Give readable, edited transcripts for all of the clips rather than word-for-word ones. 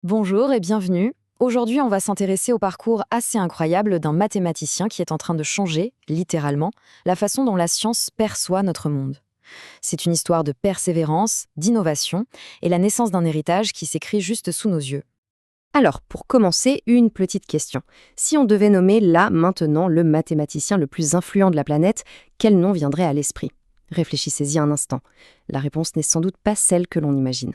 Bonjour et bienvenue. Aujourd'hui, on va s'intéresser au parcours assez incroyable d'un mathématicien qui est en train de changer, littéralement, la façon dont la science perçoit notre monde. C'est une histoire de persévérance, d'innovation et la naissance d'un héritage qui s'écrit juste sous nos yeux. Alors, pour commencer, une petite question. Si on devait nommer là, maintenant, le mathématicien le plus influent de la planète, quel nom viendrait à l'esprit? Réfléchissez-y un instant. La réponse n'est sans doute pas celle que l'on imagine.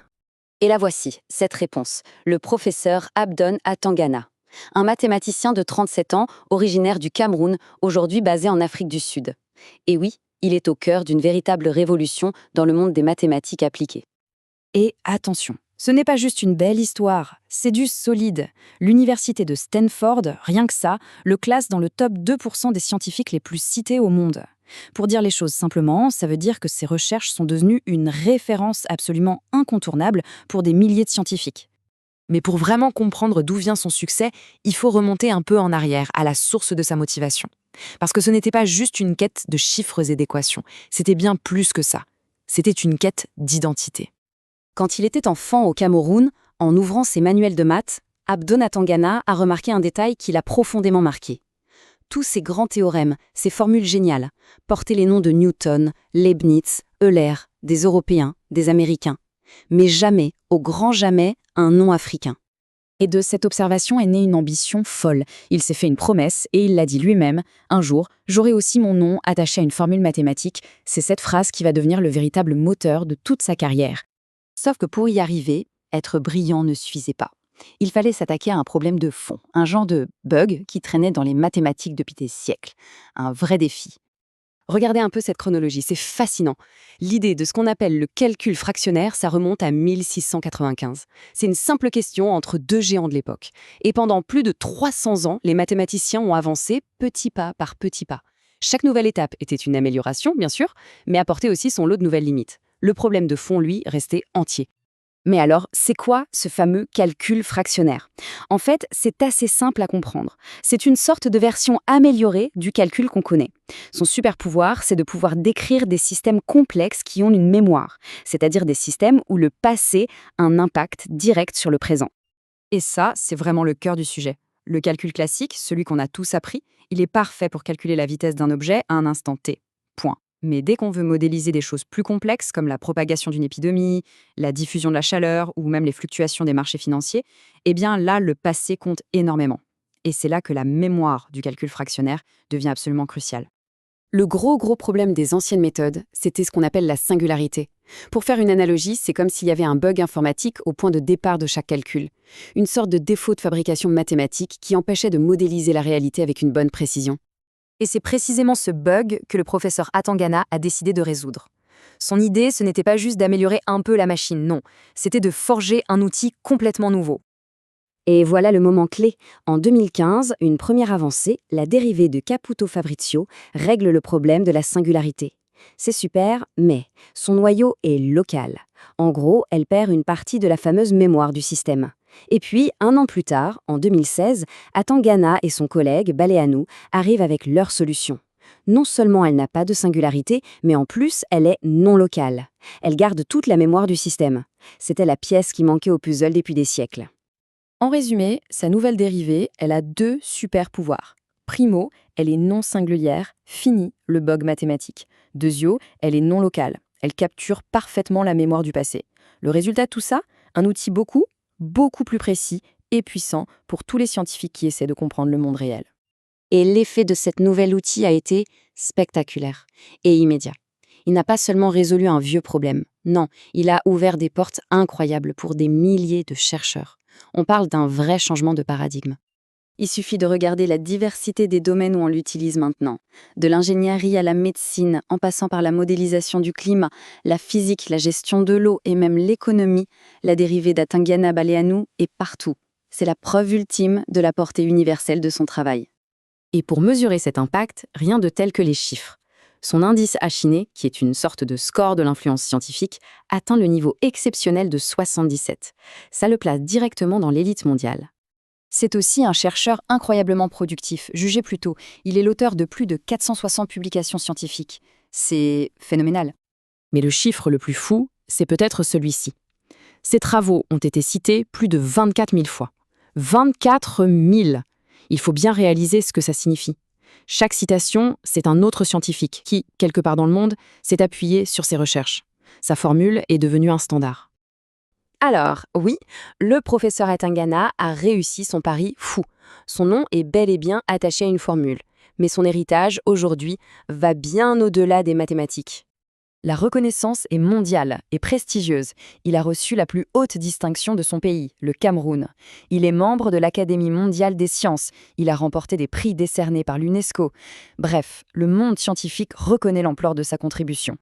Et la voici, cette réponse. Le professeur Abdon Atangana. Un mathématicien de 37 ans, originaire du Cameroun, aujourd'hui basé en Afrique du Sud. Et oui, il est au cœur d'une véritable révolution dans le monde des mathématiques appliquées. Et attention, ce n'est pas juste une belle histoire, c'est du solide. L'université de Stanford, rien que ça, le classe dans le top 2% des scientifiques les plus cités au monde. Pour dire les choses simplement, ça veut dire que ces recherches sont devenues une référence absolument incontournable pour des milliers de scientifiques. Mais pour vraiment comprendre d'où vient son succès, il faut remonter un peu en arrière, à la source de sa motivation. Parce que ce n'était pas juste une quête de chiffres et d'équations, c'était bien plus que ça. C'était une quête d'identité. Quand il était enfant au Cameroun, en ouvrant ses manuels de maths, Abdon Atangana a remarqué un détail qui l'a profondément marqué. Tous ces grands théorèmes, ces formules géniales, portaient les noms de Newton, Leibniz, Euler, des Européens, des Américains. Mais jamais, au grand jamais, un nom africain. Et de cette observation est née une ambition folle. Il s'est fait une promesse et il l'a dit lui-même. Un jour, j'aurai aussi mon nom attaché à une formule mathématique. C'est cette phrase qui va devenir le véritable moteur de toute sa carrière. Sauf que pour y arriver, être brillant ne suffisait pas. Il fallait s'attaquer à un problème de fond, un genre de bug qui traînait dans les mathématiques depuis des siècles. Un vrai défi. Regardez un peu cette chronologie, c'est fascinant. L'idée de ce qu'on appelle le calcul fractionnaire, ça remonte à 1695. C'est une simple question entre deux géants de l'époque. Et pendant plus de 300 ans, les mathématiciens ont avancé petit pas par petit pas. Chaque nouvelle étape était une amélioration, bien sûr, mais apportait aussi son lot de nouvelles limites. Le problème de fond, lui, restait entier. Mais alors, c'est quoi ce fameux calcul fractionnaire? En fait, c'est assez simple à comprendre. C'est une sorte de version améliorée du calcul qu'on connaît. Son super pouvoir, c'est de pouvoir décrire des systèmes complexes qui ont une mémoire, c'est-à-dire des systèmes où le passé a un impact direct sur le présent. Et ça, c'est vraiment le cœur du sujet. Le calcul classique, celui qu'on a tous appris, il est parfait pour calculer la vitesse d'un objet à un instant t. Point. Mais dès qu'on veut modéliser des choses plus complexes, comme la propagation d'une épidémie, la diffusion de la chaleur ou même les fluctuations des marchés financiers, eh bien là, le passé compte énormément. Et c'est là que la mémoire du calcul fractionnaire devient absolument cruciale. Le gros problème des anciennes méthodes, c'était ce qu'on appelle la singularité. Pour faire une analogie, c'est comme s'il y avait un bug informatique au point de départ de chaque calcul. Une sorte de défaut de fabrication mathématique qui empêchait de modéliser la réalité avec une bonne précision. Et c'est précisément ce bug que le professeur Atangana a décidé de résoudre. Son idée, ce n'était pas juste d'améliorer un peu la machine, non. C'était de forger un outil complètement nouveau. Et voilà le moment clé. En 2015, une première avancée, la dérivée de Caputo-Fabrizio, règle le problème de la singularité. C'est super, mais son noyau est local. En gros, elle perd une partie de la fameuse mémoire du système. Et puis, un an plus tard, en 2016, Atangana et son collègue Baleanu arrivent avec leur solution. Non seulement elle n'a pas de singularité, mais en plus, elle est non locale. Elle garde toute la mémoire du système. C'était la pièce qui manquait au puzzle depuis des siècles. En résumé, sa nouvelle dérivée, elle a deux super pouvoirs. Primo, elle est non singulière, fini le bug mathématique. Deuxio, elle est non locale. Elle capture parfaitement la mémoire du passé. Le résultat de tout ça, un outil beaucoup plus précis et puissant pour tous les scientifiques qui essaient de comprendre le monde réel. Et l'effet de cet nouvel outil a été spectaculaire et immédiat. Il n'a pas seulement résolu un vieux problème, non, il a ouvert des portes incroyables pour des milliers de chercheurs. On parle d'un vrai changement de paradigme. Il suffit de regarder la diversité des domaines où on l'utilise maintenant. De l'ingénierie à la médecine, en passant par la modélisation du climat, la physique, la gestion de l'eau et même l'économie, la dérivée d'Atangana Baleanu est partout. C'est la preuve ultime de la portée universelle de son travail. Et pour mesurer cet impact, rien de tel que les chiffres. Son indice Achiné, qui est une sorte de score de l'influence scientifique, atteint le niveau exceptionnel de 77. Ça le place directement dans l'élite mondiale. C'est aussi un chercheur incroyablement productif, jugé plus tôt. Il est l'auteur de plus de 460 publications scientifiques. C'est phénoménal. Mais le chiffre le plus fou, c'est peut-être celui-ci. Ses travaux ont été cités plus de 24 000 fois. 24 000! Il faut bien réaliser ce que ça signifie. Chaque citation, c'est un autre scientifique qui, quelque part dans le monde, s'est appuyé sur ses recherches. Sa formule est devenue un standard. Alors, oui, le professeur Atangana a réussi son pari fou. Son nom est bel et bien attaché à une formule. Mais son héritage, aujourd'hui, va bien au-delà des mathématiques. La reconnaissance est mondiale et prestigieuse. Il a reçu la plus haute distinction de son pays, le Cameroun. Il est membre de l'Académie mondiale des sciences. Il a remporté des prix décernés par l'UNESCO. Bref, le monde scientifique reconnaît l'ampleur de sa contribution.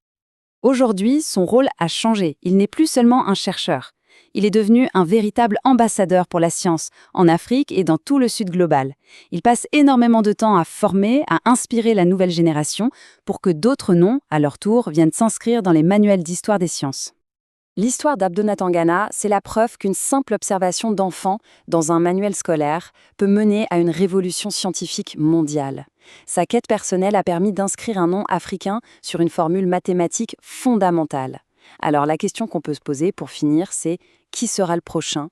Aujourd'hui, son rôle a changé. Il n'est plus seulement un chercheur. Il est devenu un véritable ambassadeur pour la science, en Afrique et dans tout le Sud global. Il passe énormément de temps à former, à inspirer la nouvelle génération pour que d'autres noms, à leur tour, viennent s'inscrire dans les manuels d'histoire des sciences. L'histoire d'Abdona Atangana, c'est la preuve qu'une simple observation d'enfant dans un manuel scolaire peut mener à une révolution scientifique mondiale. Sa quête personnelle a permis d'inscrire un nom africain sur une formule mathématique fondamentale. Alors la question qu'on peut se poser pour finir, c'est qui sera le prochain